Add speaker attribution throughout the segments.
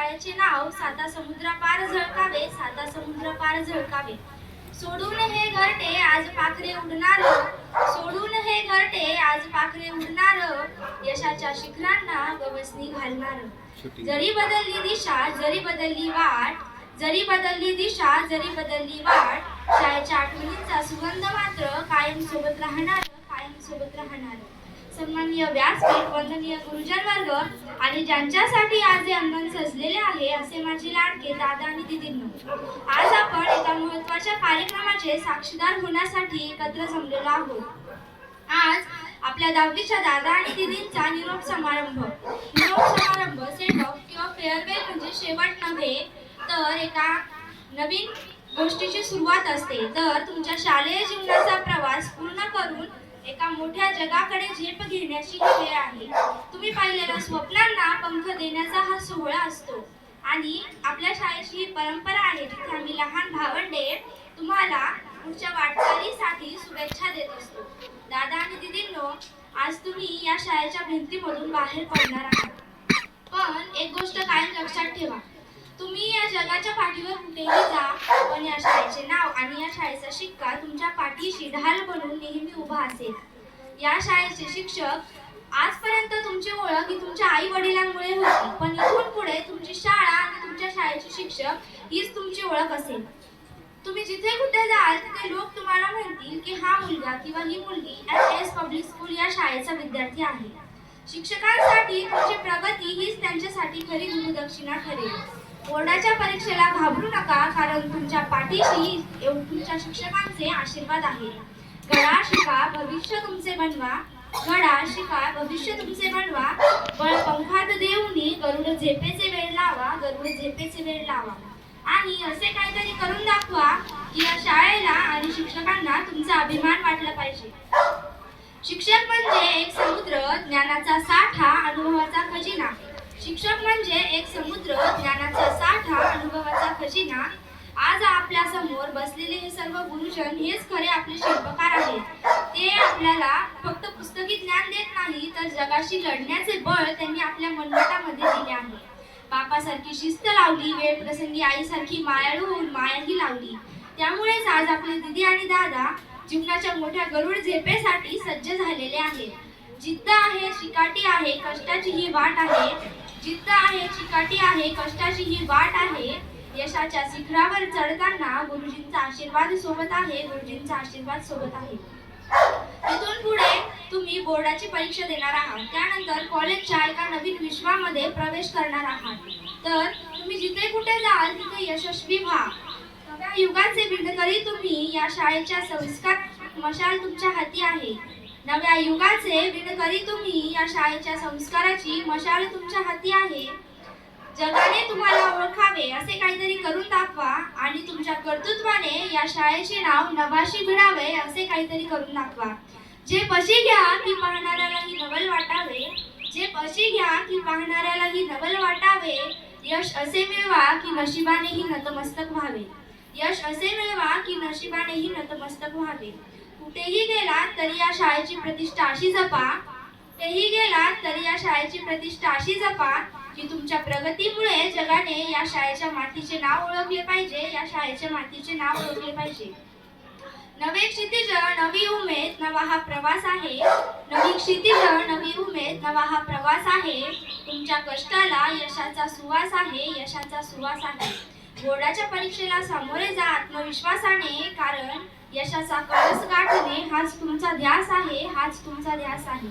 Speaker 1: शाळेचे नाव साता समुद्र पार झळकावे, साता समुद्र पार झळकावे. सोडून हे घरटे आज पाखरे उडणार, सोडून हे घरटे आज पाखरे उडणार, यशाच्या शिखरांना गवसणी घालणार. जरी बदलली दिशा, जरी बदलली वाट, जरी बदलली दिशा, जरी बदलली वाट, शाळेच्या आठवणींचा सुगंध मात्र कायम सोबत राहणार, कायम सोबत राहणार. सन्माननीय व्यासपीठ, वंदनीय गुरुजन वर्ग आणि ज्यांच्यासाठी आज हे अंगण सजलेले आहे असे माझे लाडके दादा आणि दीदींनो, आज आपण एका महत्त्वाच्या कार्यक्रमाचे साक्षीदार होण्यासाठी एकत्र जमलेलो आहोत. आज आपल्या 10वीच्या दादा आणि दीदींचा निरोप समारंभ. निरोप समारंभ सेंड ऑफ किंवा फेअरवेल म्हणजे शेवट नव्हे तर एका नवीन गोष्टीची सुरुवात असते. तर तुमच्या शालेय जीवनाचा प्रवास पूर्ण करून एका मोठ्या जगाकडे झेप घेण्याची वेळ आहे. तुम्ही पाहिलेल्या स्वप्नांना पंख देण्याचा हा सोहळा असतो आणि आपल्या शाळेची ही परंपरा आहे जिथे आम्ही लहान भावंडे तुम्हाला पुढच्या वाटचालीसाठी शुभेच्छा देत असतो. दादा आणि दीदींनो, आज तुम्ही या शाळेच्या भिंतीमधून बाहेर पडणार आहात. पण एक गोष्ट कायम लक्षात ठेवा, तुम्ही या जगाच्या पाठीवर कुठेही जा, पण या शाळेचे नाव आणि या शाळेचा शिक्का तुमच्या पाठीशी ढाल बनून नेहमी उभा असेल. या शाळेचे शिक्षक आजपर्यंत तुमची ओळख ही तुमच्या आई वडिलांमुळे होती, पण इथून पुढे तुमची शाळा आणि तुमच्या शाळेचे शिक्षक हीच तुमची ओळख असेल. तुम्ही जिथे कुठे जाल तिथे लोक तुम्हाला म्हणतील की हा मुलगा किंवा ही मुलगी एस पब्लिक स्कूल या शाळेचा विद्यार्थी आहे. शिक्षकांसाठी तुमची प्रगती हीच त्यांच्यासाठी खरी गुरुदक्षिणा ठरेल. बोर्डाच्या परीक्षेला घाबरू नका, कारण तुमच्या पाठीशी तुमच्या शिक्षकांचे आशीर्वाद आहेत. घडा शिका भविष्य तुमचे बनवा, घडा शिका भविष्य तुमचे बनवा, बळ पंखात देऊनी गरुड झेपेचे वेळ लावा, गरुड झेपेचे वेळ लावा. आणि असे काहीतरी करून दाखवा की या शाळेला आणि शिक्षकांना तुमचा अभिमान वाटला पाहिजे. शिक्षक म्हणजे एक समुद्र, ज्ञानाचा साठा, अनुभवाचा खजिना. शिक्षक म्हणजे एक समुद्र, ज्ञानाचा साठा, अनुभवाचा खजिना. आज आपल्या समोर बसलेले हे सर्व गुरुजन हेच खरे आपले शिल्पकार आहेत. ते आपल्याला फक्त पुस्तकी ज्ञान देत नाही तर जगाशी लढण्याचे बळ त्यांनी आपल्या मनगटामध्ये दिले आहे. बापासारखी शिस्त लावली, वेळ प्रसंगी आईसारखी मायाळू होऊन मायाही लावली. त्यामुळेच आज आपले दीदी आणि दादा जीवनाच्या मोठ्या गरुड झेपेसाठी सज्ज झालेले आहेत. जिद्द आहे, चिकाटी आहे, कष्टाची ही वाट आहे. जिद्द आहे, चिकाटी आहे, कष्टाची ही वाट आहे. यशाच्या शिखरावर चढताना गुरुजींचा आशीर्वाद सोबत आहे, गुरुजींचा आशीर्वाद सोबत आहे. इथून पुढे तुम्ही बोर्डाची परीक्षा देणार आहात, त्यानंतर कॉलेजच्या एका नवीन विश्वामध्ये प्रवेश करणार आहात. तर तुम्ही जिथे कुठे जाल तिथे यशस्वी व्हा. नव्या युगाचे विणकरी तुम्ही, या शाळेच्या संस्कार मशाल तुमच्या हाती आहे. नव्या युगाचे विणकरी तुम्ही, या शाळेच्या संस्काराची मशाल तुमच्या हाती आहे. जगाने तुम्हाला ओळखावे असे काहीतरी करून दाखवा आणि तुमच्या कर्तृत्वाने या शाळेचे नाव नभाशी भिडावे असे काहीतरी करून दाखवा. जे पशी घ्या की पाहणाऱ्यालाही नवल वाटावे, जे पशी घ्या की पाहणाऱ्यालाही नवल वाटावे. यश असे मिळवा की नशिबानेही नतमस्तक व्हावे, यश असे मिळवा की नशिबानेही नतमस्तक व्हावे. कुठेही गेलात तरी या शाळेची प्रतिष्ठा अशी जपा, कुठेही गेलात तरी या शाळेची प्रतिष्ठा अशी जपा की तुमच्या प्रगतीमुळे जगाने या शाळेच्या मातीचे नाव ओळखले पाहिजे, या शाळेच्या मातीचे नाव ओळखले पाहिजे. नवे क्षितिज नवी उमेद, नवा हा प्रवास आहे. नवी क्षितिज नवी उमेद, नवा हा प्रवास आहे. तुमच्या कष्टाला यशाचा सुवास आहे, यशाचा सुवास आहे. बोर्डाच्या परीक्षेला सामोरे जा आत्मविश्वासाने, कारण यशाचा कळस गाठणे हाच तुमचा ध्यास आहे, हाच तुमचा ध्यास आहे.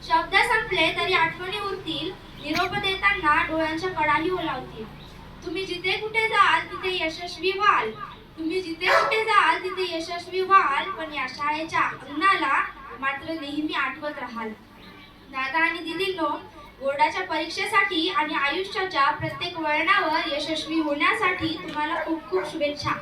Speaker 1: शब्द संपले तरी आठवणी उरतील, निरोप देताना डोळ्यांच्या कडाही ओलावतील. तुम्ही जिथे कुठे जाल तिथे यशस्वी व्हाल, तुम्ही जिथे कुठे जाल तिथे यशस्वी व्हाल, पण या शाळेच्या अंगणाला मात्र नेहमी आठवत राहाल. दादा आणि दीदींनो, बोर्डाच्या परीक्षेसाठी आणि आयुष्याच्या प्रत्येक वळणावर यशस्वी होण्यासाठी तुम्हाला खूप खूप शुभेच्छा.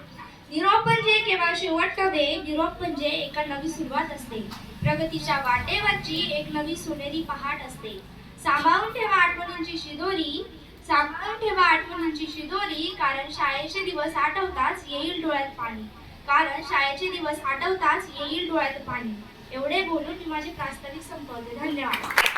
Speaker 1: निरोप म्हणजे केवळ शेवट नव्हे, निरोप म्हणजे एका नवी सुरुवात असते. प्रगतीच्या वाटेवरची एक नवी सोनेरी पहाट असते. सांभाळून ठेवा आठवणींची शिदोरी, सांभाळून ठेवा आठवणींची शिदोरी, कारण शाळेचे दिवस आठवताच येईल डोळ्यात पाणी, कारण शाळेचे दिवस आठवताच येईल डोळ्यात पाणी. एवढे बोलून मी माझे प्रास्ताविक संपवते. धन्यवाद.